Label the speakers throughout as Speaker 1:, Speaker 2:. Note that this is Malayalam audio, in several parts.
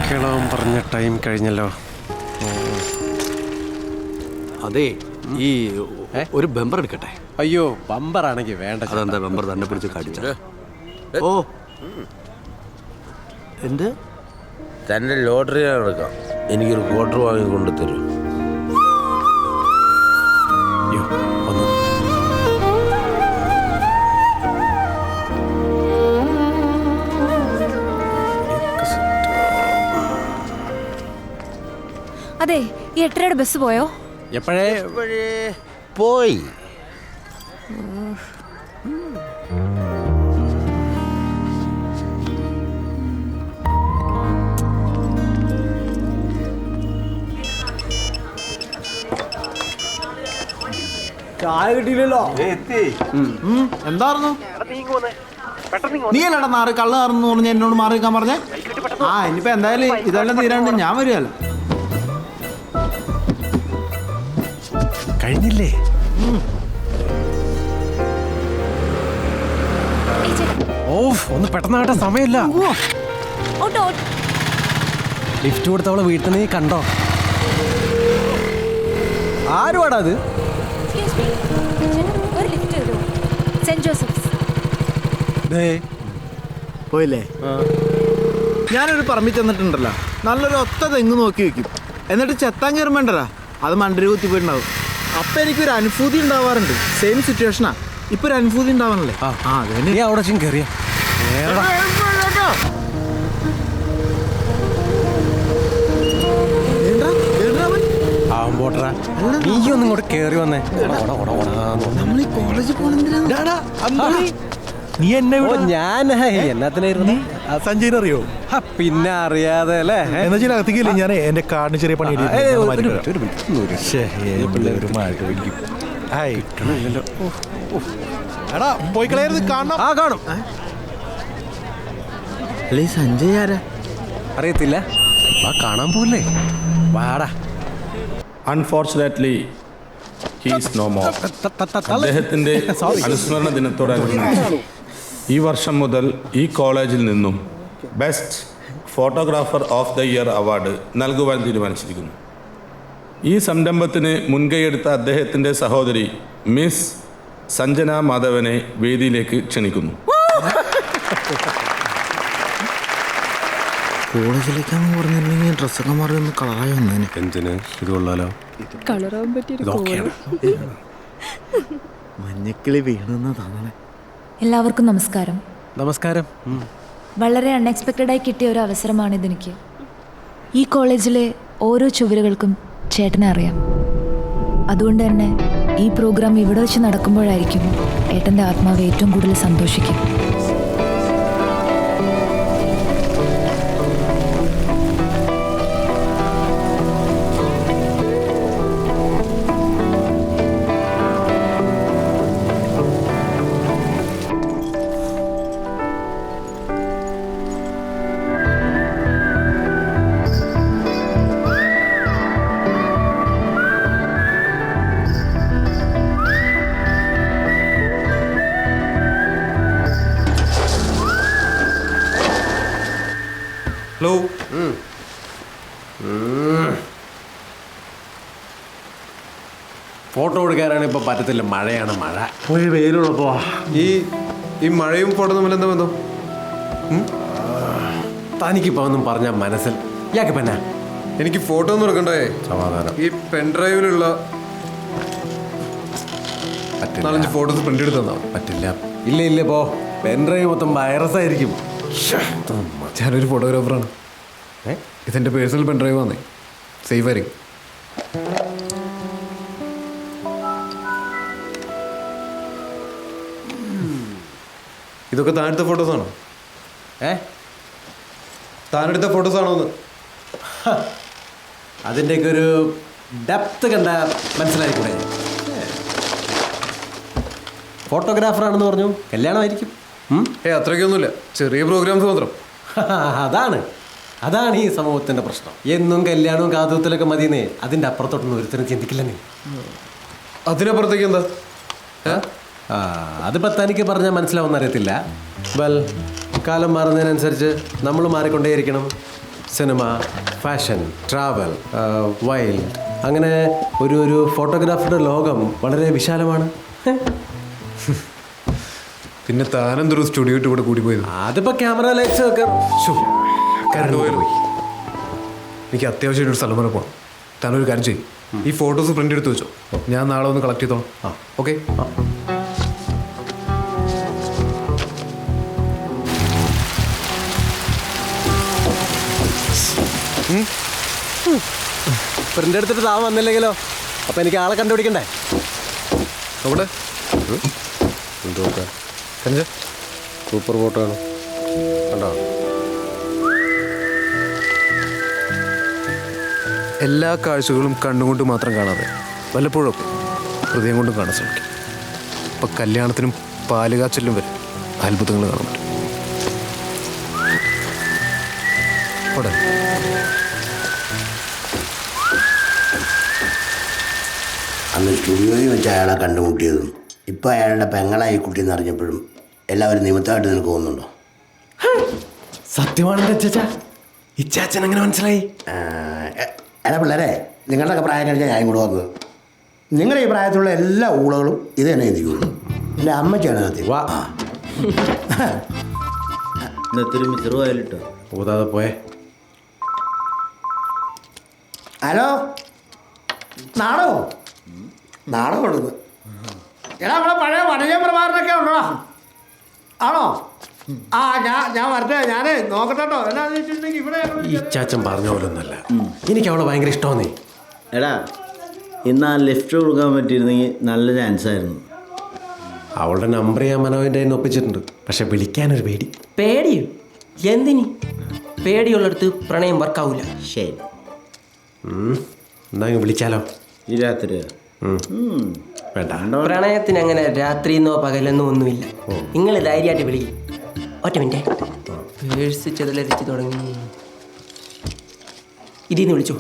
Speaker 1: കിളവൻ പറഞ്ഞ ടൈം കഴിഞ്ഞല്ലോ.
Speaker 2: അതെ, ഈ ഒരു ബമ്പർ എടുക്കട്ടെ.
Speaker 1: അയ്യോ, ബമ്പർ ആണെങ്കിൽ വേണ്ട.
Speaker 2: അതെന്താ ബമ്പർ തന്നെ പിടിച്ച് കടിച്ച? ഓ എന്ത്
Speaker 3: തൻ്റെ ലോട്ടറി എടുക്കാം, എനിക്കൊരു ക്വാർട്ടർ വാങ്ങിക്കൊണ്ട് തരും.
Speaker 1: അയ്യോ, വന്നു.
Speaker 4: അതെ, ഈ 8:30 ബസ് പോയോ?
Speaker 1: എപ്പോഴേ
Speaker 3: പോയി.
Speaker 5: ചായ കിട്ടിയില്ലല്ലോ.
Speaker 6: എന്തായിരുന്നു നീ അല്ലടാ നാറ് കള്ള് നാറെന്ന് പറഞ്ഞ് എന്നോട് മാറി നിൽക്കാൻ പറഞ്ഞേ? ആ ഇനിയിപ്പോ എന്തായാലും ഇതെല്ലാം തീരാണ്ട് ഞാൻ വരുമല്ലോ.
Speaker 1: കഴിഞ്ഞില്ലേ? ഓഫ്, ഒന്ന് പെട്ടെന്നാകട്ടെ, സമയമില്ല. ലിഫ്റ്റ് കൊടുത്തവളെ വീട്ടിൽ നീ കണ്ടോ?
Speaker 5: ആരുവാടാ അത്?
Speaker 4: Saint Joseph's.
Speaker 6: പോയില്ലേ? ഞാനൊരു പറമ്പിൽ ചെന്നിട്ടുണ്ടല്ലോ, നല്ലൊരു ഒത്ത തെങ്ങ് നോക്കി വെക്കും, എന്നിട്ട് ചെത്താൻ കയറുമ്പോണ്ടല്ലോ അത് മണ്ടരി കുത്തിപ്പോയിട്ടുണ്ടാവും. അപ്പൊ എനിക്കൊരു അനുഭൂതി ഉണ്ടാവാറുണ്ട്. സെയിം സിറ്റുവേഷനാ ഇപ്പൊ ഒരു അനുഭൂതി ഉണ്ടാവാനല്ലേ.
Speaker 1: നീ അവിടെ കയറിയ നീയൊന്നും ഇങ്ങോട്ട് കേറി വന്നേ.
Speaker 6: നമ്മൾ ഈ കോളേജിൽ പോണെന്തിനാ?
Speaker 5: നീ എന്നെ
Speaker 1: ഞാൻ എന്നാത്തിനായിരുന്നു?
Speaker 5: സഞ്ജയ് അറിയോ?
Speaker 1: പിന്നെ അറിയാതെ അല്ലേ?
Speaker 5: എന്നാ ചില അകത്തേക്കില്ലേ, ഞാൻ എന്റെ കാർഡിന് ചെറിയ പണി. എടാ പോയി കളയരുത്, കാണണം.
Speaker 1: കാണും.
Speaker 6: സഞ്ജയ് ആരാ?
Speaker 1: അറിയത്തില്ല, കാണാൻ പോലേ. വാടാ.
Speaker 7: Unfortunately he is no more. അദ്ദേഹത്തിൻ്റെ അനുസ്മരണ ദിനത്തോടനുബന്ധിച്ച് ഈ വർഷം മുതൽ ഈ കോളേജിൽ നിന്നും best photographer of the year award നൽകുവാൻ തീരുമാനിച്ചിരിക്കുന്നു. ഈ സംരംഭത്തിന് മുൻകൈയെടുത്ത അദ്ദേഹത്തിൻ്റെ സഹോദരി മിസ് സഞ്ജന മാധവനെ വേദിയിലേക്ക് ക്ഷണിക്കുന്നു.
Speaker 6: കോളേജിലേക്കാന്ന് പറഞ്ഞിട്ടുണ്ടെങ്കിൽ ഡ്രസ്സൊക്കെ മാറി ഒന്ന് കളറായി വന്നേനെ.
Speaker 1: എന്തിന്? ഇത് കൊള്ളാലോ.
Speaker 4: കളറാൻ പറ്റിയ
Speaker 6: മഞ്ഞക്കിളി വീണെന്ന് തോന്നണേ.
Speaker 4: എല്ലാവർക്കും നമസ്കാരം.
Speaker 1: നമസ്കാരം.
Speaker 4: വളരെ അൺഎക്സ്പെക്റ്റഡായി കിട്ടിയ ഒരു അവസരമാണിതെനിക്ക്. ഈ കോളേജിലെ ഓരോ ചുവരുകൾക്കും ചേട്ടനെ അറിയാം. അതുകൊണ്ട് തന്നെ ഈ പ്രോഗ്രാം ഇവിടെ വെച്ച് നടക്കുമ്പോഴായിരിക്കും ഏട്ടൻ്റെ ആത്മാവ് ഏറ്റവും കൂടുതൽ സന്തോഷിക്കും.
Speaker 8: ഹലോ.
Speaker 1: ഫോട്ടോ എടുക്കാനാണ് ഇപ്പൊ പറ്റത്തില്ല, മഴയാണ്. മഴ
Speaker 8: പോയി വെയിലുള്ളപ്പോ ഈ മഴയും ഫോട്ടോ തമ്മിൽ എന്താ ബന്ധം?
Speaker 1: തനിക്കിപ്പോ ഒന്നും പറഞ്ഞ മനസ്സിൽ യാക്ക് പെന്നാ.
Speaker 8: എനിക്ക് ഫോട്ടോ ഒന്നും എടുക്കണ്ടേ?
Speaker 1: സമാധാനം.
Speaker 8: ഈ പെൻഡ്രൈവിലുള്ള 4-5 ഫോട്ടോസ് പ്രിന്റ് എടുത്ത് തന്നോ?
Speaker 1: പറ്റില്ല. ഇല്ല ഇല്ല, പോ. പെൻഡ്രൈവ് മൊത്തം വൈറസ് ആയിരിക്കും.
Speaker 8: ഞാനൊരു ഫോട്ടോഗ്രാഫറാണ്. ഇതെന്റെ പേഴ്സണൽ പെൻഡ്രൈവ് വന്നേ, സേഫ് ആയിരിക്കും. ഇതൊക്കെ താഴത്തെ ഫോട്ടോസാണോ? താനെടുത്ത ഫോട്ടോസാണോ എന്ന്?
Speaker 1: അതിൻ്റെയൊക്കെ ഒരു ഡെപ്ത് കണ്ട മനസ്സിലായിക്കൂടെ? ഫോട്ടോഗ്രാഫറാണെന്ന് പറഞ്ഞു, കല്യാണമായിരിക്കും.
Speaker 8: അത്രയ്ക്കൊന്നുമില്ല, ചെറിയ പ്രോഗ്രാംസ് മാത്രം.
Speaker 1: അതാണ് ഈ സമൂഹത്തിന്റെ പ്രശ്നം. എന്നും കല്യാണവും കാതുകുത്തലൊക്കെ മതിയെന്നേ, അതിൻ്റെ അപ്പുറത്തോട്ടൊന്നും ഒരുത്തരം ചിന്തിക്കില്ല. നീ
Speaker 8: അതിനപ്പുറത്തേക്ക് എന്താ?
Speaker 1: അതിപ്പോൾ തനിക്ക് പറഞ്ഞാൽ മനസ്സിലാവുമെന്ന് അറിയത്തില്ല. കാലം മാറുന്നതിനനുസരിച്ച് നമ്മൾ മാറിക്കൊണ്ടേയിരിക്കണം. സിനിമ, ഫാഷൻ, ട്രാവൽ, വൈൽഡ്, അങ്ങനെ ഒരു ഫോട്ടോഗ്രാഫറുടെ ലോകം വളരെ വിശാലമാണ്.
Speaker 8: പിന്നെ താനെന്തൊരു സ്റ്റുഡിയോ കൂടെ കൂടി പോയത്?
Speaker 1: അതിപ്പോ ക്യാമറ ലൈറ്റ്സ് ഒക്കെ
Speaker 8: കറണ്ട് പോയാലോ? എനിക്ക് അത്യാവശ്യമായിട്ട് ഒരു സ്ഥലം വരെ പോകണം. താനൊരു കാര്യം ചെയ്യും, ഈ ഫോട്ടോസ് പ്രിന്റ് എടുത്ത് വെച്ചോ, ഞാൻ നാളെ ഒന്ന് കളക്ട് ചെയ്തോളാം. ഓക്കെ?
Speaker 1: പ്രിന്റ് എടുത്തിട്ട് താൻ വന്നില്ലെങ്കിലോ? അപ്പൊ എനിക്ക് ആളെ കണ്ടുപിടിക്കണ്ടേ?
Speaker 8: അവിടെ
Speaker 1: സൂപ്പർ ഫോട്ടോ ആണ് കണ്ടോ?
Speaker 8: എല്ലാ കാഴ്ചകളും കണ്ണുകൊണ്ട് മാത്രം കാണാതെ വല്ലപ്പോഴും ഹൃദയം കൊണ്ടും കാണാൻ ശ്രമിക്കും. ഇപ്പം കല്യാണത്തിനും പാലുകാച്ചലിനും വരെ അത്ഭുതങ്ങൾ കാണാൻ പറ്റും. അവിടെ
Speaker 9: അന്ന് സ്റ്റുഡിയോയിൽ വെച്ച് അയാളെ കണ്ടുമുട്ടിയതും ഇപ്പം അയാളുടെ പെങ്ങളായി കുട്ടിയെന്ന് അറിഞ്ഞപ്പോഴും എല്ലാവരും നിമിത്തമായിട്ട് നിനക്ക് തോന്നുന്നുണ്ടോ?
Speaker 1: സത്യമാണെന്റെ അച്ഛാ, ഇച്ചാച്ചൻ എങ്ങനെ മനസ്സിലായി?
Speaker 9: എടാ പിള്ളേരെ, നിങ്ങളുടെയൊക്കെ പ്രായം കഴിഞ്ഞാൽ ഞാൻ കൂടെ വന്നത്. നിങ്ങളുടെ ഈ പ്രായത്തിലുള്ള എല്ലാ ഊളകളും ഇത് തന്നെ ചിന്തിക്കുള്ളൂ. എൻ്റെ അമ്മയ്ക്കാണ് സത്യം.
Speaker 1: വാ
Speaker 6: ഇന്നത്തെ മിച്ചറുമായിട്ടോ.
Speaker 1: ഊതാതെ പോയേ.
Speaker 9: ഹലോ, നാടോ ഉണ്ടെന്ന്. എടാ നമ്മളെ പഴയ വടകേപ്രമാരനൊക്കെ ഉണ്ടോടാ? ആണോ? ആ ഞാൻ വരട്ടെ, ഞാനേ നോക്കട്ടെ കേട്ടോ. എന്നാന്ന് വെച്ചിട്ടുണ്ടെങ്കിൽ ഇവിടെ
Speaker 1: ഈ ഇച്ചാച്ചൻ പറഞ്ഞ പോലെ ഒന്നല്ല, എനിക്ക് അവളെ ഭയങ്കര ഇഷ്ടമാന്നേ.
Speaker 6: എടാ, ഇന്ന് ആ ലിഫ്റ്റ് കൊടുക്കാൻ പറ്റിയിരുന്നെങ്കിൽ നല്ല ചാൻസ് ആയിരുന്നു.
Speaker 1: അവളുടെ നമ്പർ ഞാൻ മനോവിൻ്റെ കയ്യിൽ നിന്ന് ഒപ്പിച്ചിട്ടുണ്ട്, പക്ഷെ വിളിക്കാനൊരു പേടി.
Speaker 10: പേടിയോ? എന്തിനി? പേടിയുള്ളടത്ത് പ്രണയം വർക്കാവൂല.
Speaker 6: ശരി,
Speaker 1: എന്നാ വിളിച്ചാലോ?
Speaker 6: ഈ രാത്രി
Speaker 1: വേണ്ട,
Speaker 10: പ്രണയത്തിന് അങ്ങനെ രാത്രിന്നോ പകലെന്നോ ഒന്നുമില്ല. നിങ്ങൾ ധൈര്യമായിട്ട് വിളിക്കും. ഒറ്റ മിനിറ്റ്, പേഴ്സ് ചെതലരിച്ച് തുടങ്ങി. ഇതിന്ന് വിളിച്ചു.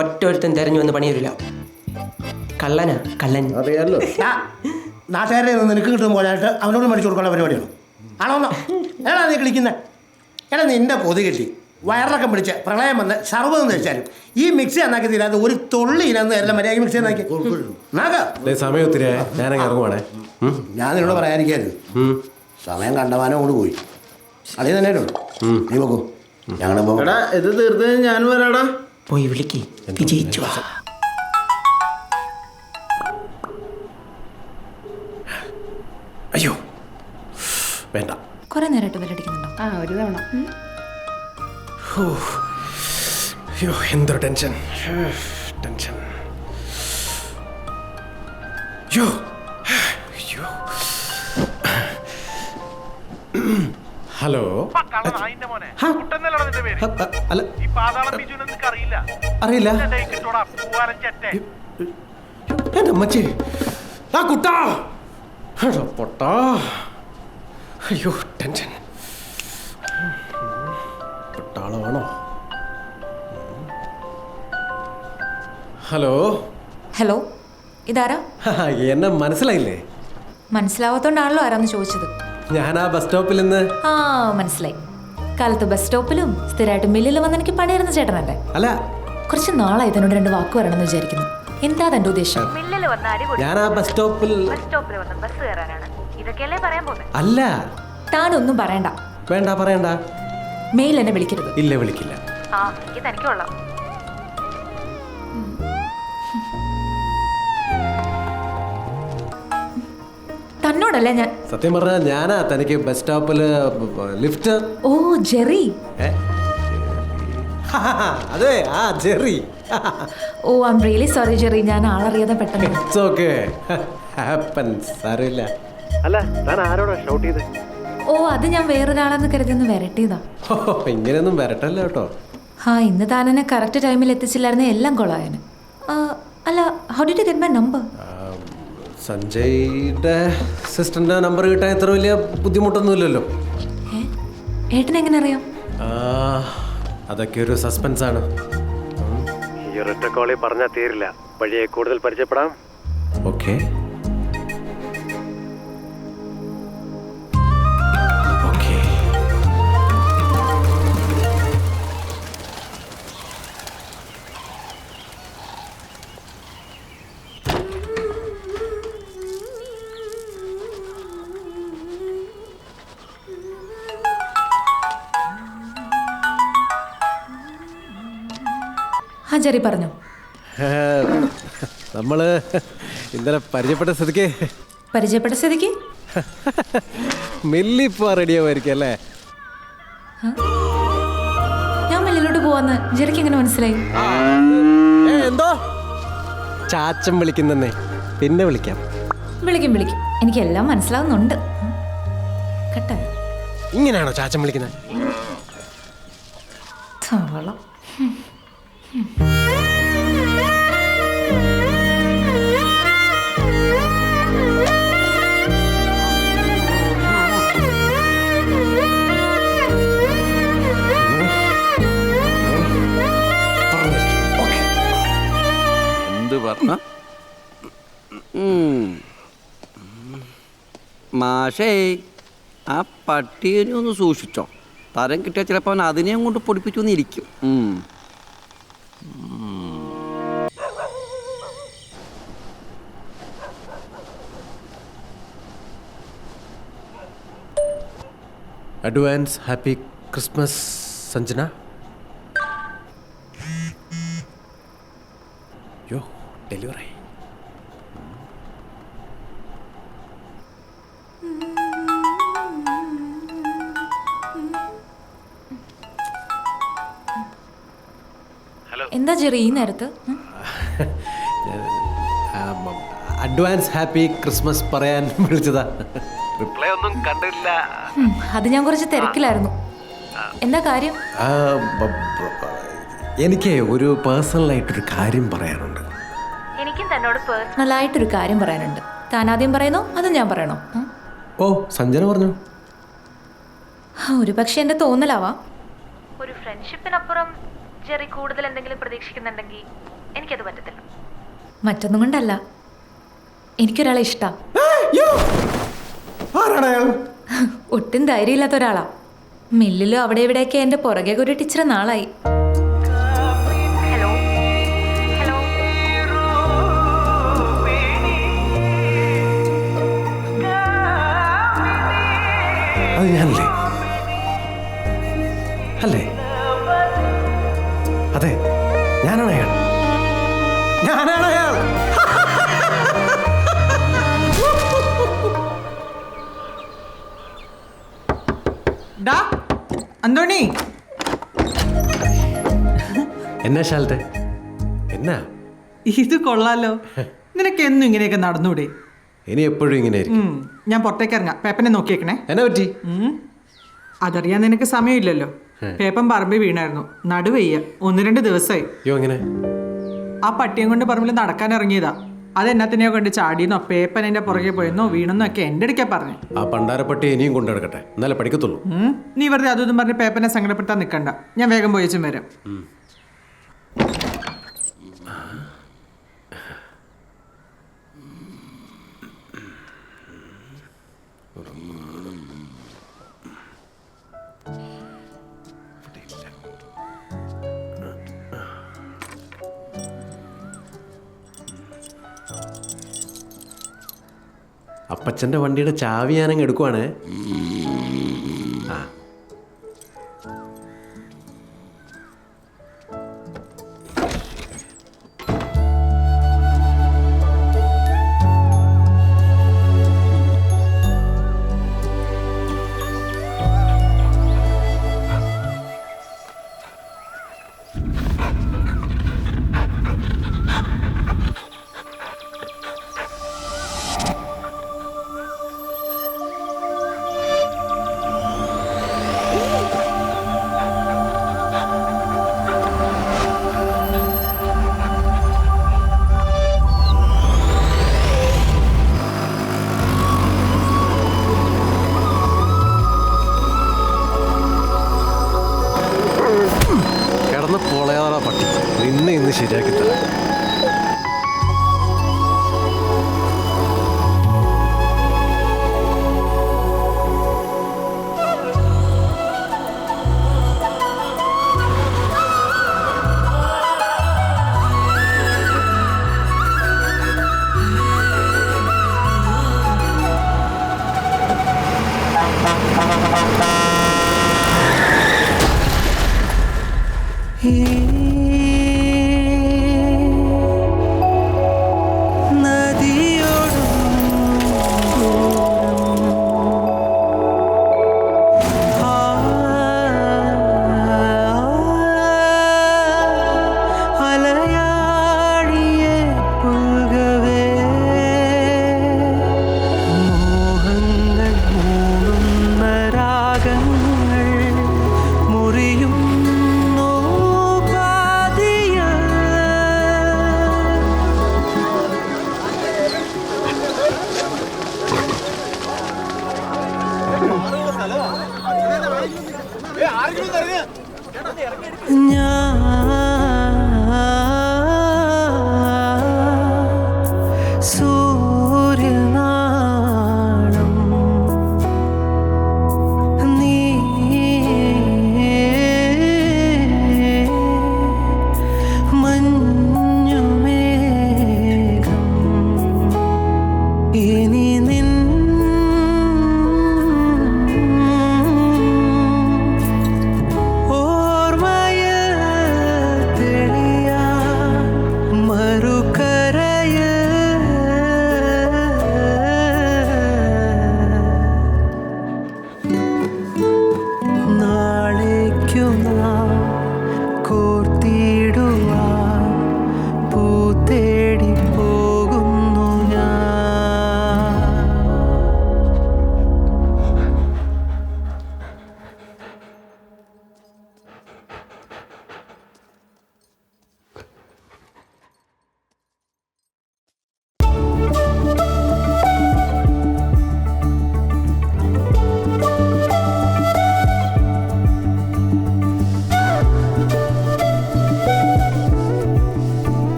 Speaker 10: ഒറ്റൊരുത്തൻ തെരഞ്ഞു വന്ന് പണി വരില്ല. കള്ളനാ കള്ളൻ.
Speaker 9: അറിയാലോ. നാട്ടുകാരെ നിനക്ക് കിട്ടുന്ന പോലായിട്ട് അവനോട് മേടിച്ചു കൊടുക്കാനുള്ള പരിപാടിയാണ്. ആണോ? ഏടാ നീ കളിക്കുന്നത്? എടാ നിന്റെ കൊതി കിട്ടി വയറിളക്കം പിടിച്ച് പ്രളയം വന്ന് സർവ്വതെന്ന് വെച്ചാലും ഈ മിക്സി എന്നാക്കി തീരാതെ ഒരു തൊള്ളി ഇനന്ന് എല്ലാം മര്യാദ മിക്സി എന്നാക്കി
Speaker 1: സമയം ഒത്തിരി ഞാനങ്ങ് ഇറങ്ങുവാണേ.
Speaker 9: ഞാൻ നിന്നോട് പറയാതിരിക്കായിരുന്നു. സമയം കണ്ടമാനം കൊണ്ട് പോയി. അതേ തന്നെ നീ നോക്കൂ. ഞങ്ങളിപ്പോ
Speaker 6: ഇത് തീർത്ത് ഞാൻ വരാടാ.
Speaker 10: പോയി വിളിക്ക്, വിജയിച്ചു.
Speaker 1: അയ്യോ വേണ്ട,
Speaker 4: കുറെ നേരമായിട്ട് വിലടിക്കുന്നുണ്ടോ?
Speaker 11: ഒരു തവണ.
Speaker 1: അയ്യോ എന്തൊരു ടെൻഷൻ. അയ്യോ അയ്യോ. ഹലോ, അല്ല അറിയില്ല. എൻ്റെ അമ്മച്ചി ആ കുട്ടാ പൊട്ടാ. അയ്യോ ടെൻഷൻ. പൊട്ടാളമാണോ? ഹലോ
Speaker 4: ഹലോ, ഇതാരാ?
Speaker 1: എന്നെ മനസ്സിലായില്ലേ?
Speaker 4: മനസ്സിലാവാത്തോണ്ടാണല്ലോ ആരാന്ന് ചോദിച്ചത്.
Speaker 1: ഞാൻ ആ ബസ് സ്റ്റോപ്പിൽ നിന്ന്.
Speaker 4: ആ മനസ്സിലായി. കാലത്ത് ബസ് സ്റ്റോപ്പിലും സ്ഥിരമായിട്ട് മില്ലിലും വന്ന് എനിക്ക് പണിയിരുന്ന ചേട്ടനല്ലേ?
Speaker 1: അല്ല,
Speaker 4: കുറച്ച് നാളായി ഇതിനോട് 2 വാക്ക് പറയണമെന്ന് വിചാരിക്കുന്നു. എന്താ തന്റെ ഉദ്ദേശം?
Speaker 1: ഞാൻ ആ ബസ് സ്റ്റോപ്പിൽ അല്ല.
Speaker 4: താനൊന്നും പറയണ്ട.
Speaker 1: വേണ്ട പറയണ്ട.
Speaker 4: മെയിൽ എന്നെ വിളിക്കരുത്.
Speaker 1: ഇല്ല വിളിക്കില്ല.
Speaker 4: തന്നോടല്ലേ ഞാൻ.
Speaker 1: സത്യം പറഞ്ഞാൽ ഞാനാ തനിക്ക് ബസ് സ്റ്റോപ്പില് ലിഫ്റ്റ്.
Speaker 4: Oh Jerry.
Speaker 1: അതെ, ആ Jerry.
Speaker 4: Oh I'm really sorry Jerry, ഞാൻ ആളറിയാതെ പെട്ടെന്ന്.
Speaker 1: It's okay, happens. സാരമില്ല. അല്ല താൻ ആരോടാ ഷൗട്ട് ചെയ്ത്?
Speaker 4: ഓ അത് ഞാൻ വേറൊരാളെന്ന് കരുതിയൊന്ന് വരട്ടിയതാ.
Speaker 1: ഇങ്ങനെയൊന്നും വരട്ടല്ല കേട്ടോ.
Speaker 4: ഇന്ന് താൻ എന്നെ കറക്റ്റ് ടൈമിൽ എത്തിച്ചില്ലായിരുന്നു, എല്ലാം കൊളായന്. അല്ല, how did you get my number?
Speaker 1: സഞ്ജയുടെ സിസ്റ്ററിന്റെ നമ്പർ കിട്ടാൻ ഇത്ര വലിയ ബുദ്ധിമുട്ടൊന്നുമില്ലല്ലോ.
Speaker 4: ഏട്ടൻ എങ്ങനെ അറിയാം?
Speaker 1: അതൊക്കെ ഒരു സസ്പെൻസ് ആണ്. ഈ ഒരൊറ്റ കോളിൽ പറഞ്ഞാൽ തീരില്ല. വഴിയെ കൂടുതൽ പരിചയപ്പെടാം. Okay okay.
Speaker 4: ആ ജെറി പറഞ്ഞു.
Speaker 1: നമ്മൾ ഇന്നലെ പരിചയപ്പെട്ട സ്ഥിതിക്ക് മില്ലിപ്പോ റെഡിയാവുമായിരിക്കും അല്ലേ?
Speaker 4: ഞാൻ മില്ലിലോട്ട് പോവാന്ന് ജെറിക്ക് എങ്ങനെ മനസ്സിലായി?
Speaker 1: എന്തോ ചാച്ചൻ വിളിക്കുന്നേ, പിന്നെ വിളിക്കാം.
Speaker 4: വിളിക്കും എനിക്കെല്ലാം മനസ്സിലാവുന്നുണ്ട്. കേട്ടോ,
Speaker 1: ഇങ്ങനെയാണോ ചാച്ചൻ വിളിക്കുന്നത്?
Speaker 4: തവളം.
Speaker 2: എന്ത് പറഞ്ഞ മാഷേ, ആ പട്ടിയെ ഒന്ന് സൂക്ഷിച്ചോ. തരം കിട്ടിയാൽ ചിലപ്പോൾ അവൻ അതിനെയും കൊണ്ട് പൊടിപ്പിച്ചു എന്നിരിക്കും.
Speaker 1: Advance happy Christmas Sanjana. യോ ഡെലിവറി.
Speaker 4: എന്താ ജെറി ഈ നേരത്ത്?
Speaker 1: അഡ്വാൻസ് ഹാപ്പി ക്രിസ്മസ് പറയാൻ വിളിച്ചതാ. റിപ്ലൈ ഒന്നും കണ്ടില്ല.
Speaker 4: അത് ഞാൻ കുറച്ച് തിരക്കിലായിരുന്നു. എന്താ കാര്യം?
Speaker 1: എനിക്ക് ഒരു പേഴ്സണലായിട്ടൊരു കാര്യം പറയാനുണ്ട്.
Speaker 4: എനിക്കും തന്നോട് പേഴ്സണലായിട്ടൊരു കാര്യം പറയാനുണ്ട്. താൻ ആദ്യം പറയുന്നോ അതോ ഞാൻ പറയണോ?
Speaker 1: ഓ, സഞ്ജന പറഞ്ഞു.
Speaker 4: ഒരു പക്ഷെ എന്റെ തോന്നലാവാം. ഒരു ഫ്രണ്ട്ഷിപ്പിനപ്പുറം ജെറി കൂടുതൽ എന്തെങ്കിലും പ്രതീക്ഷിക്കുന്നുണ്ടെങ്കിൽ എനിക്കത് പറ്റത്തില്ല. മറ്റൊന്നും കൊണ്ടല്ല, എനിക്കൊരാളെ ഇഷ്ടം. ഒട്ടും ധൈര്യമില്ലാത്ത ഒരാളാ. മില്ലിലും അവിടെ ഇവിടെയൊക്കെ എന്റെ പുറകെ ഒരു ടീച്ചർ നാളായി.
Speaker 1: അത് ഞാനല്ലേ? അല്ലേ? അതെ, ഞാനാണ് അയാൾ.
Speaker 6: അന്തോണി,
Speaker 1: എന്നാ ശാലത്തെ? എന്നാ
Speaker 6: ഇത് കൊള്ളാലോ. നിനക്ക് എന്നും ഇങ്ങനെയൊക്കെ നടന്നൂടെ?
Speaker 1: ഇനി എപ്പോഴും ഇങ്ങനെ
Speaker 6: ഞാൻ പുറത്തേക്ക് ഇറങ്ങാം. പേപ്പനെ നോക്കിയേക്കണേ.
Speaker 1: എന്നാ പറ്റി?
Speaker 6: അതറിയാൻ നിനക്ക് സമയമില്ലല്ലോ. പേപ്പൻ പറമ്പിൽ വീണായിരുന്നു. നടുവയ്യ 1-2 ദിവസമായി.
Speaker 1: എങ്ങനെ?
Speaker 6: ആ പട്ടിയും കൊണ്ട് പറമ്പിൽ നടക്കാൻ ഇറങ്ങിയതാ. അതെന്നാത്തിനെയോ കണ്ട് ചാടിയെന്നോ പേപ്പൻ എന്റെ പുറകെ പോയെന്നോ വീണെന്നോ ഒക്കെ എന്റെ അടുക്കാ പറഞ്ഞു.
Speaker 1: ആ പണ്ടാരപ്പട്ടി ഇനിയും കൊണ്ടെടുക്കട്ടെ, എന്നാലേ പഠിക്കത്തുള്ളൂ.
Speaker 6: നീ വെറുതെ അതൊന്നും പറഞ്ഞ് പേപ്പനെ സങ്കടപ്പെടുത്താൻ നിൽക്കണ്ട. ഞാൻ വേഗം പോയച്ചും വരാം.
Speaker 1: അപ്പച്ചൻ്റെ വണ്ടിയുടെ ചാവി ഞാനങ്ങ് എടുക്കുവാണ്. ആ പൊളയാതാ പട്ടി, നിന്നെ ഇന്ന് ശരിയാക്കി തരാം.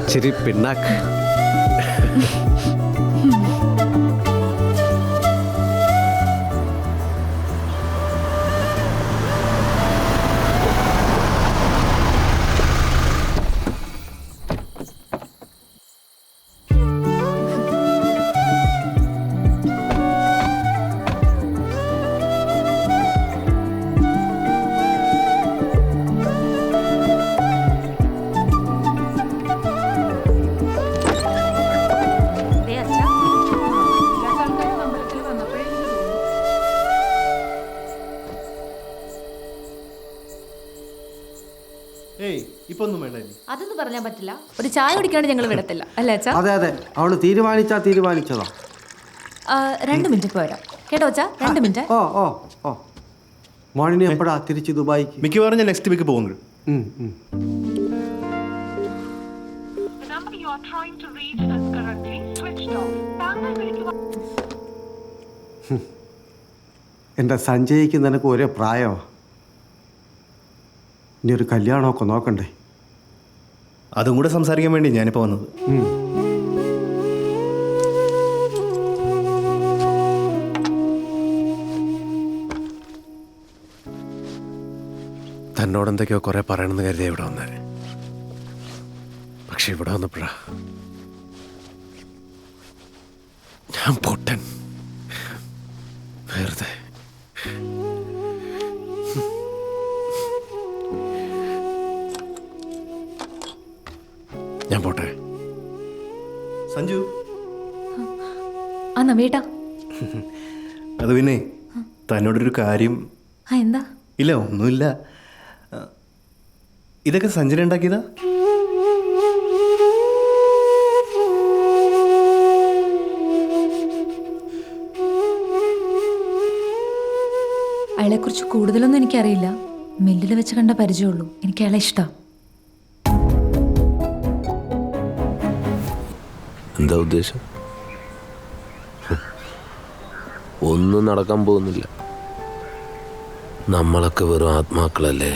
Speaker 1: ഇച്ചിരി പിണ്ണാക്ക്.
Speaker 4: അതൊന്നും പറഞ്ഞാൽ പറ്റില്ല. ഒരു ചായ കുടിക്കാണ്ട് ഞങ്ങൾ വിടത്തില്ല അല്ലേ അച്ഛാ?
Speaker 2: അതെ അതെ, അവള് തീരുമാനിച്ചതാ.
Speaker 4: 2 മിനിറ്റ് പോരാ കേട്ടോ അച്ഛാ, 2 മിനിറ്റ്.
Speaker 2: ഓ മോണിനി എപ്പോഴാ തിരിച്ച് ദുബായിക്ക്?
Speaker 5: മിക്കവാറും ഞാൻ നെക്സ്റ്റ് വീക്ക് പോകുന്നത്.
Speaker 2: എൻ്റെ സഞ്ജയ്ക്ക് നിനക്ക് ഒരേ പ്രായമാണ്. ഇനി ഒരു കല്യാണമൊക്കെ നോക്കണ്ടേ?
Speaker 5: അതും കൂടെ സംസാരിക്കാൻ വേണ്ടി ഞാനിപ്പോൾ വന്നത്.
Speaker 1: തന്നോട് എന്തൊക്കെയോ കുറെ പറയണമെന്ന് കരുതിയ ഇവിടെ വന്നേ. പക്ഷെ ഇവിടെ വന്നപ്പോഴാ ഞാൻ പൊട്ടൻ. വെറുതെ ഞാൻ പോട്ടെ.
Speaker 5: സഞ്ജു
Speaker 4: ആ നവേട്ടാ,
Speaker 5: അത് പിന്നെ തന്നോടൊരു കാര്യം.
Speaker 4: എന്താ?
Speaker 5: ഇല്ല, ഒന്നുമില്ല. ഇതൊക്കെ സഞ്ജന ഉണ്ടാക്കിയതാ?
Speaker 4: അയാളെക്കുറിച്ച് കൂടുതലൊന്നും എനിക്കറിയില്ല. മില്ലിൽ വെച്ച് കണ്ട പരിചയമുള്ളൂ. എനിക്ക് അയാളെ ഇഷ്ടമാണ്.
Speaker 3: എന്താ ഉദ്ദേശം? ഒന്നും നടക്കാൻ പോകുന്നില്ല. നമ്മളൊക്കെ വെറും ആത്മാക്കളല്ലേ.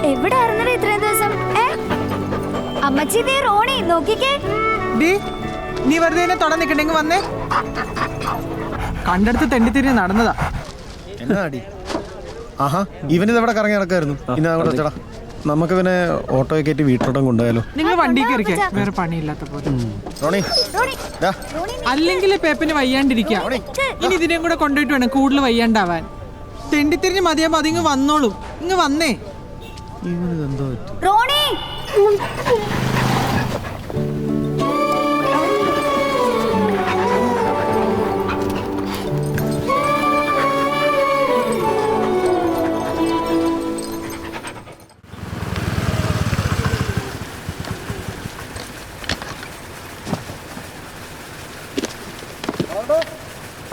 Speaker 11: എവിടെയായിരുന്നോ ഇത്രയും ദിവസം? അമ്മച്ചി ദേ റോണി നോക്കിക്കേ.
Speaker 6: നീ വെറുതെ എന്നെ തൊട നിൽക്കണ്ടെങ്കിൽ വന്നേ. കണ്ടെടുത്ത് തെണ്ടിത്തിരി നടന്നതാ.
Speaker 5: എന്നാടി? ആഹാ, ഇവനിത് എവിടെ കറങ്ങി നടക്കായിരുന്നു. ഇനി അവിടെ ചേട്ടാ, നമുക്ക് പിന്നെ ഓട്ടോയെ കയറ്റി വീട്ടിലോട്ടും കൊണ്ടുപോയാലോ?
Speaker 6: നിങ്ങൾ വണ്ടി കയറിക്കേ, വേറെ പണിയില്ലാത്ത പോലെ.
Speaker 5: റോണി,
Speaker 6: അല്ലെങ്കിൽ പേപ്പിന് വയ്യാണ്ടിരിക്കുക. ഇനി ഇതിനെയും കൂടെ കൊണ്ടുപോയിട്ട് വേണം കൂടുതൽ വയ്യാണ്ടാവാൻ. തെണ്ടിത്തിരിഞ്ഞ് മതിയാകുമ്പോ അതിങ്ങ് വന്നോളൂ. ഇങ്ങ് വന്നേ.
Speaker 11: റോണി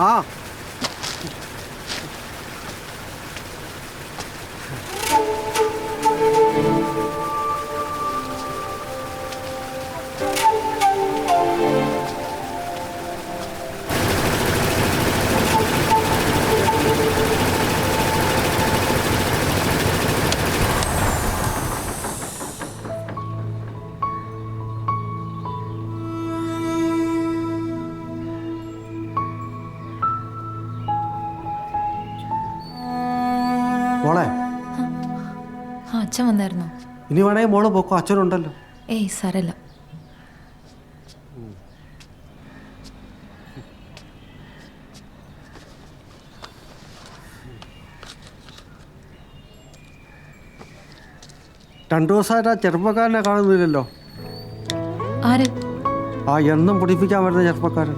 Speaker 2: ആ മോളെ,
Speaker 4: ആ അച്ഛൻ വന്നായിരുന്നോ?
Speaker 2: ഇനി വേണമെങ്കിൽ മോള് പോക്കോ, അച്ഛനുണ്ടല്ലോ.
Speaker 4: ഏയ് സാരല്ല.
Speaker 2: രണ്ടു ദിവസമായിട്ട് ആ ചെറുപ്പക്കാരനെ കാണുന്നില്ലല്ലോ.
Speaker 4: ആര്?
Speaker 2: ആ എന്നും പൊടിപ്പിക്കാൻ വരുന്ന ചെറുപ്പക്കാരൻ.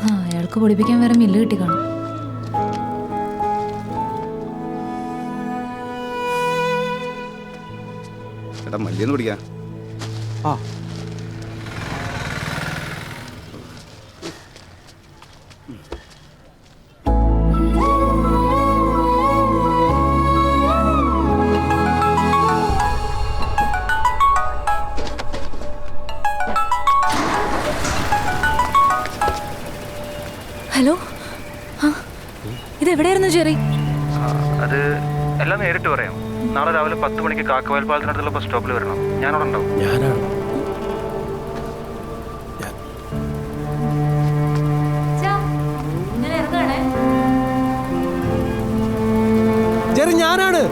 Speaker 4: ആ അയാൾക്ക് പൊടിപ്പിക്കാൻ വേറെ മില്ല് കിട്ടി കാണും.
Speaker 12: മല്ലിയൊന്ന് പിടിക്കാം.
Speaker 2: ആ
Speaker 4: ഹലോ, ആ ഇതെവിടെയായിരുന്നു ജെറി?
Speaker 13: അത് എല്ലാം നേരിട്ട് പറയാം. നാളെ രാവിലെ 10 മണിക്ക് കാക്കവയൽ പാലത്തിനടുത്തുള്ള ബസ് സ്റ്റോപ്പിൽ വരണം. ഞാനവിടെ ഉണ്ടാവും.
Speaker 1: ഞാനാണ്.
Speaker 5: ജെറി ഞാനാണ്.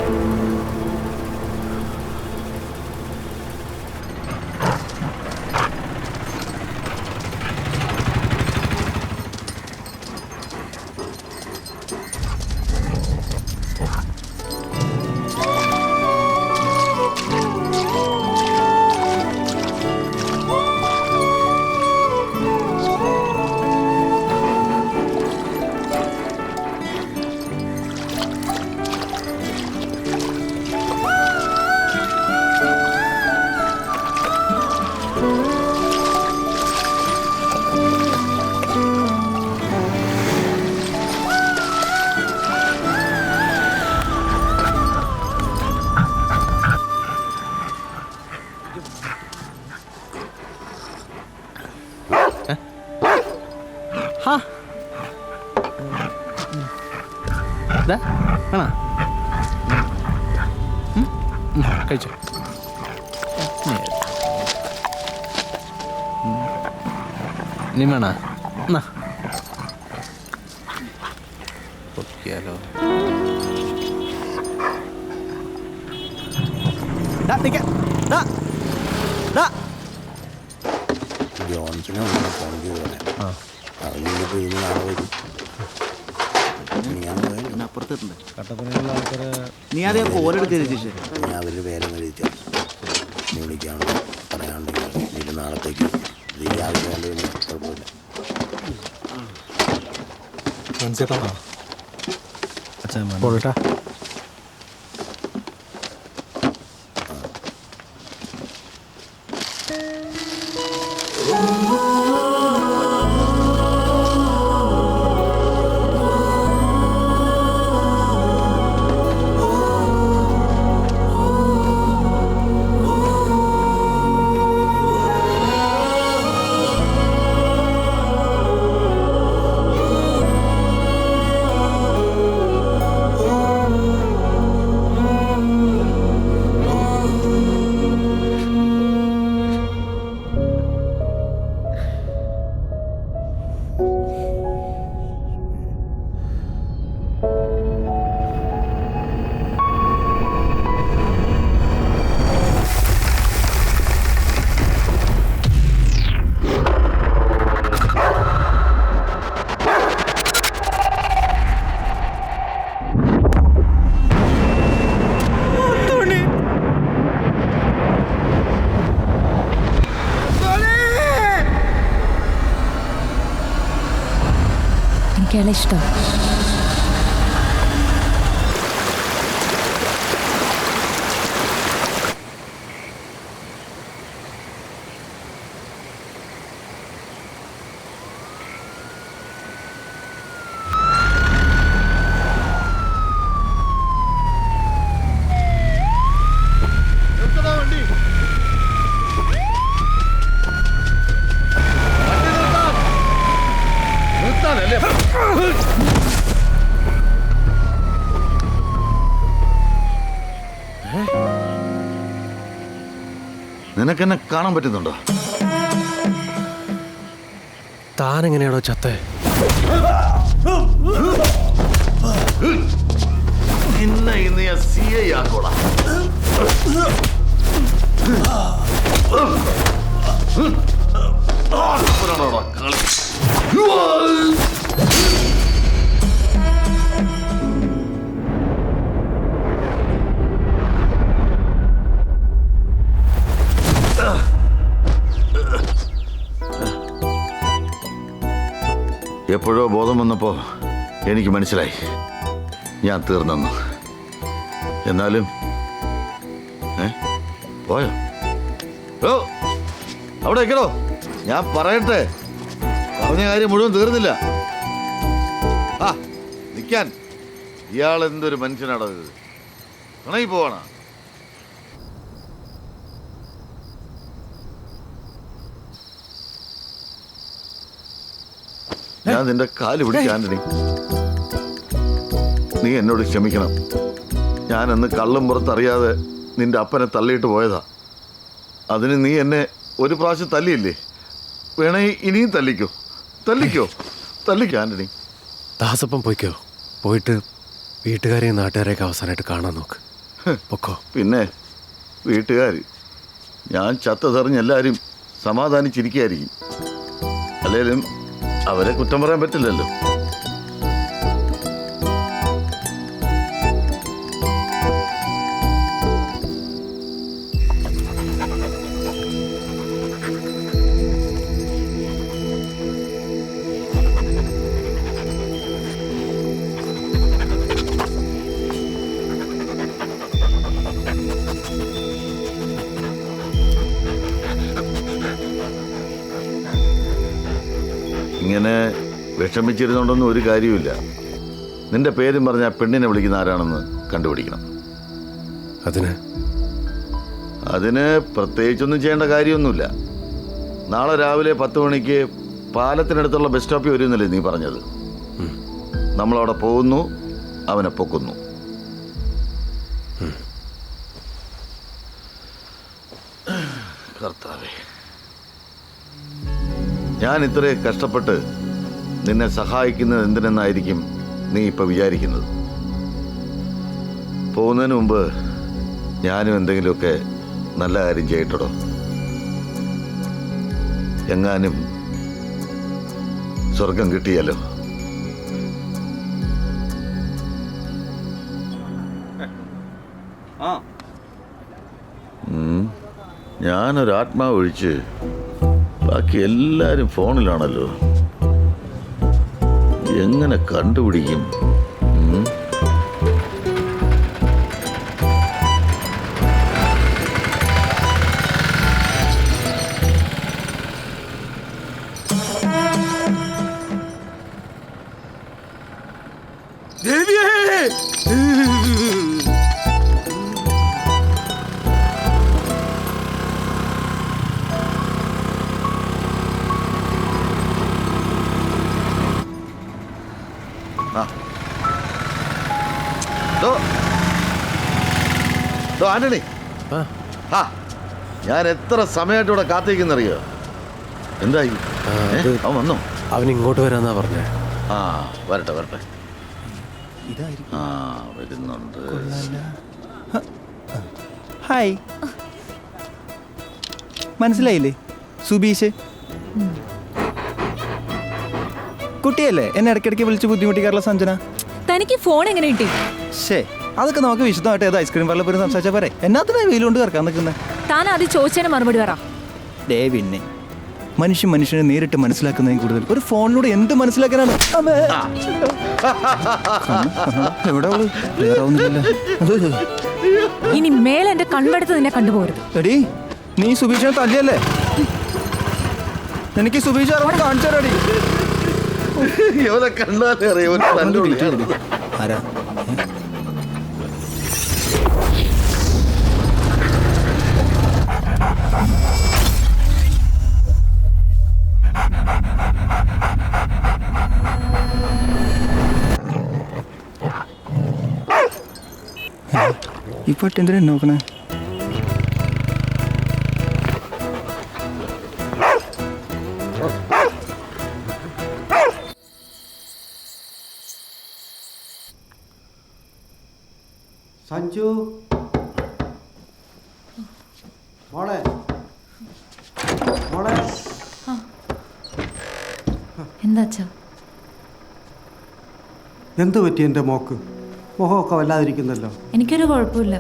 Speaker 5: കഴിച്ചോ. നീ വേണ പൊക്കിയാലോ.
Speaker 3: ജോൺസിനെ ഒന്ന് ഫോൺ ചെയ്ത് പറയാം. അതിനിപ്പോൾ ഇനി നാളെ വരും.
Speaker 6: നീ അതേ കോലെടുക്കരുത്.
Speaker 3: ഞാൻ അവരുടെ പേരൊന്ന് വിളിച്ചാൽ നീ വിളിക്കാണ്ട് പറയാണ്ടെങ്കിൽ ഇത് നാളത്തേക്ക് ഈ ആവശ്യം കൊണ്ട് കുഴപ്പമില്ല.
Speaker 5: പോട്ടാ.
Speaker 4: നല്ല ഇഷ്ടമാണ്.
Speaker 12: നിനക്കെന്നെ കാണാൻ പറ്റുന്നുണ്ടോ?
Speaker 1: താനെങ്ങനെയാണോ ചത്തേ?
Speaker 12: നിന്നെ ഇന്ന് ഞാൻ CI ആക്കോളാം. കളി എപ്പോഴോ ബോധം വന്നപ്പോൾ എനിക്ക് മനസ്സിലായി ഞാൻ തീർന്നെന്ന്. എന്നാലും പോയോ? ഓ അവിടെ വെക്കണോ? ഞാൻ പറയട്ടെ, പറഞ്ഞ കാര്യം മുഴുവൻ തീർന്നില്ല. ആ നിൽക്കാൻ, ഇയാൾ എന്തൊരു മനുഷ്യനാണത്. പിണങ്ങി പോവാണ. ഞാൻ നിന്റെ കാല് പിടിച്ച് ആന്റണി, നീ എന്നോട് ക്ഷമിക്കണം. ഞാനന്ന് കള്ളും പുറത്തറിയാതെ നിന്റെ അപ്പനെ തള്ളിയിട്ട് പോയതാ. അതിന് നീ എന്നെ ഒരു പ്രാവശ്യം തല്ലിയില്ലേ? വേണേ ഇനിയും തല്ലിക്കോ, തല്ലിക്കോ ആന്റണി.
Speaker 1: ദാസപ്പം പോയിക്കോ. പോയിട്ട് വീട്ടുകാരെയും നാട്ടുകാരെയൊക്കെ അവസാനമായിട്ട് കാണാൻ നോക്ക്. പൊക്കോ.
Speaker 12: പിന്നെ വീട്ടുകാർ ഞാൻ ചത്തതെറിഞ്ഞ് എല്ലാവരും സമാധാനിച്ചിരിക്കുകയായിരിക്കും. അല്ലേലും അവരെ കുറ്റം പറയാൻ പറ്റില്ലല്ലോ. ഇങ്ങനെ വിഷമിച്ചിരുന്നുകൊണ്ടൊന്നും ഒരു കാര്യമില്ല. നിന്റെ പേരും പറഞ്ഞ ആ പെണ്ണിനെ വിളിക്കുന്ന ആരാണെന്ന് കണ്ടുപിടിക്കണം. അതിന് പ്രത്യേകിച്ചൊന്നും ചെയ്യേണ്ട കാര്യമൊന്നുമില്ല. നാളെ രാവിലെ 10 മണിക്ക് പാലത്തിനടുത്തുള്ള ബസ് സ്റ്റോപ്പിൽ വരുമെന്നല്ലേ നീ പറഞ്ഞത്? നമ്മളവിടെ പോകുന്നു, അവനെ പൊക്കുന്നു. കർത്താവേ, ഞാൻ ഇത്രയും കഷ്ടപ്പെട്ട് നിന്നെ സഹായിക്കുന്നത് എന്തിനെന്നായിരിക്കും നീ ഇപ്പൊ വിചാരിക്കുന്നത്? പോകുന്നതിന് മുമ്പ് ഞാനും എന്തെങ്കിലുമൊക്കെ നല്ല കാര്യം ചെയ്യട്ടോ. എങ്ങാനും സ്വർഗം കിട്ടിയല്ലോ. ഞാനൊരാത്മാവ് ഒഴിച്ച് ബാക്കി എല്ലാരും ഫോണിലാണല്ലോ. എങ്ങനെ കണ്ടുപിടിക്കും? ആന്റണി, ഞാൻ എത്ര സമയമായിട്ട് ഇവിടെ കാത്തിരിക്കുന്നറിയോ? എന്തായി? അവൻ വന്നോ?
Speaker 1: അവൻ ഇങ്ങോട്ട് വരാന്നാ പറഞ്ഞേ.
Speaker 12: ആ വരട്ടെ. ആ വരുന്നുണ്ട്.
Speaker 6: ഹായ്, മനസ്സിലായില്ലേ? സുബീഷ് കുട്ടിയല്ലേ എന്നെ ഇടയ്ക്കിടയ്ക്ക് വിളിച്ച് ബുദ്ധിമുട്ടിക്കാറുള്ള സഞ്ജന.
Speaker 4: തനിക്ക് ഫോൺ എങ്ങനെ കിട്ടി?
Speaker 6: ശേ, അതൊക്കെ നമുക്ക് വിശദമായിട്ട് ഏത് ഐസ്ക്രീം പാർലർ പോയി സംസാരിച്ചാൽ പോരെ. എന്നാത്തിനാ വെയിലുകൊണ്ട് കിടക്കാൻ നിൽക്കുന്നത്?
Speaker 4: താൻ ആദ്യം ചോദിച്ചതിന് മറുപടി പറ.
Speaker 6: ഡേ പിന്നെ
Speaker 14: മനുഷ്യനെ നേരിട്ട് മനസ്സിലാക്കുന്നതിന് കൂടുതൽ ഒരു ഫോണിലൂടെ എന്ത് മനസ്സിലാക്കാനാണ്? എവിടെ
Speaker 4: ഇനി മേലെ എന്റെ കൺവെടുത്ത് നിന്നെ കണ്ടുപോകരുത്.
Speaker 14: എടീ, നീ സുബീഷിനെ തല്ലിയല്ലേ? എനിക്ക് സുബീഷ് അറിവ് കാണിച്ചു തരാടി. ആരാ? ഈ പട്ടി എന്തിനാ നോക്കണേ?
Speaker 15: സഞ്ജു മോളെ മോളെ
Speaker 4: എന്താ അച്ഛാ?
Speaker 15: എന്തു പറ്റി എൻ്റെ മോക്ക്? മുഖമൊക്കെ വല്ലാതിരിക്കുന്നല്ലോ.
Speaker 4: എനിക്കൊരു കുഴപ്പമില്ല.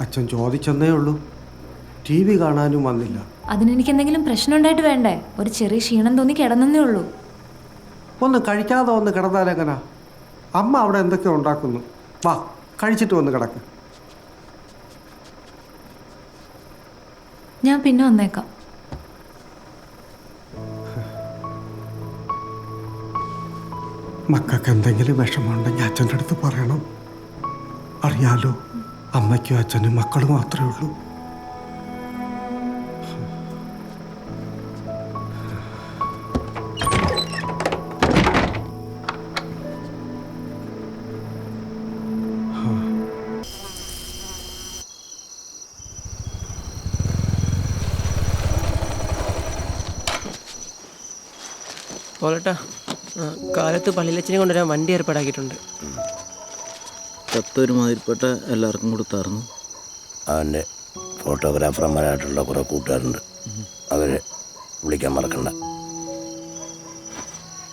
Speaker 15: അച്ഛൻ ചോദിച്ചെന്നേ ഉള്ളൂ. TV കാണാനും വന്നില്ല.
Speaker 4: അതിനെനിക്ക് എന്തെങ്കിലും പ്രശ്നം ഉണ്ടായിട്ട് വേണ്ടേ? ഒരു ചെറിയ ക്ഷീണം തോന്നി കിടന്നേ ഉള്ളൂ.
Speaker 15: ഒന്ന് കഴിക്കാതെ വന്ന് കിടന്നാലെങ്ങനാ? അമ്മ അവിടെ എന്തൊക്കെയോ ഉണ്ടാക്കുന്നു. വാ, കഴിച്ചിട്ട് വന്ന് കിടക്ക്.
Speaker 4: ഞാൻ പിന്നെ വന്നേക്കാം.
Speaker 15: മക്കൾക്ക് എന്തെങ്കിലും വിഷമമുണ്ടെങ്കിൽ അച്ഛൻ്റെ അടുത്ത് പറയണം. അറിയാലോ, അമ്മയ്ക്കും അച്ഛനും മക്കൾ മാത്രമേ ഉള്ളൂ.
Speaker 10: പോലട്ടാ, കാലത്ത് പള്ളിയിലച്ഛനെ കൊണ്ടുവരാൻ വണ്ടി ഏർപ്പാടാക്കിയിട്ടുണ്ട്.
Speaker 2: കത്തൊരുമാതിരിപ്പെട്ട എല്ലാവർക്കും കൊടുത്തായിരുന്നു.
Speaker 3: അവൻ്റെ ഫോട്ടോഗ്രാഫർമാരായിട്ടുള്ള കുറേ കൂട്ടുകാരുണ്ട്, അവരെ വിളിക്കാൻ മറക്കണ്ട.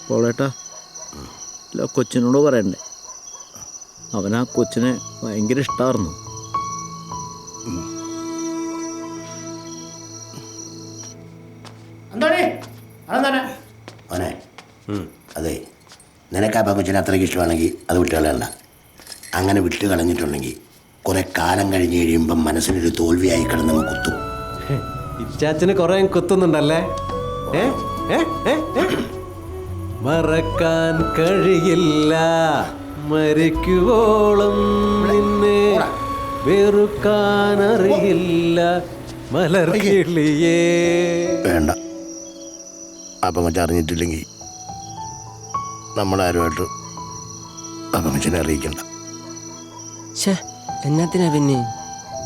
Speaker 2: പോളേട്ടാ, കൊച്ചിനോട് പറയണ്ടേ, അവനാ കൊച്ചിനെ ഭയങ്കര ഇഷ്ടമായിരുന്നു.
Speaker 3: മോനെ, അതെ, നിനക്ക് ആ കൊച്ചിനെ അത്രയ്ക്ക് ഇഷ്ടമാണെങ്കിൽ അത് വിട്ട് കളയണ്ട. അങ്ങനെ വിട്ട് കളഞ്ഞിട്ടുണ്ടെങ്കിൽ കുറെ കാലം കഴിഞ്ഞ് കഴിയുമ്പം മനസ്സിനൊരു തോൽവിയായി കിടന്ന് കുത്തും.
Speaker 1: ഇച്ചാച്ചന് കുറെ കുത്തുന്നുണ്ടല്ലേ? മറക്കാൻ കഴിയില്ല, മരിക്കുവോളം നിന്നെ വെറുക്കാൻ അറിയില്ല മലർക്കിളിയേ.
Speaker 3: വേണ്ട, അപ്പം കൊച്ചു അറിഞ്ഞിട്ടില്ലെങ്കിൽ നമ്മളാരുമായിട്ട് അപ്പം കൊച്ചിനെ അറിയിക്കണ്ട.
Speaker 10: എന്നാത്തിനാ പിന്നെ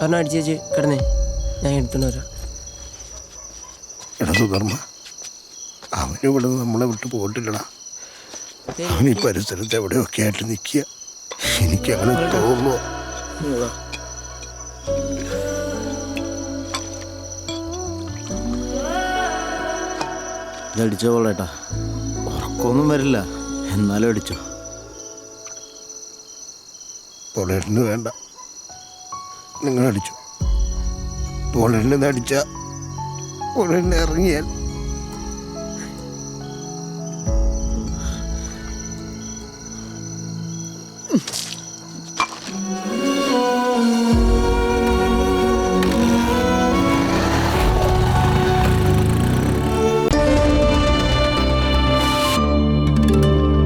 Speaker 10: പറഞ്ഞ അടിച്ചേച്ച് കിടന്നേ, ഞാൻ എടുത്തോണ്ട് വരാം.
Speaker 3: എടാ സുധർമ്മ, അവനിവിടെ നമ്മളെ വിട്ട് പോയിട്ടില്ലടാ. അവൻ ഈ പരിസരത്ത് എവിടെയൊക്കെ ആയിട്ട് നിൽക്കുക. എനിക്കങ്ങനെ തോന്നുന്നു.
Speaker 2: അടിച്ചോ പോളേട്ടാ, ഉറക്കമൊന്നും വരില്ല, എന്നാലും അടിച്ചോ.
Speaker 3: പോളേട്ടിന് വേണ്ട, നിങ്ങളടിച്ചു. പോളേട്ടിനെ അടിച്ച പോളേട്ടിനെ ഇറങ്ങിയാൽ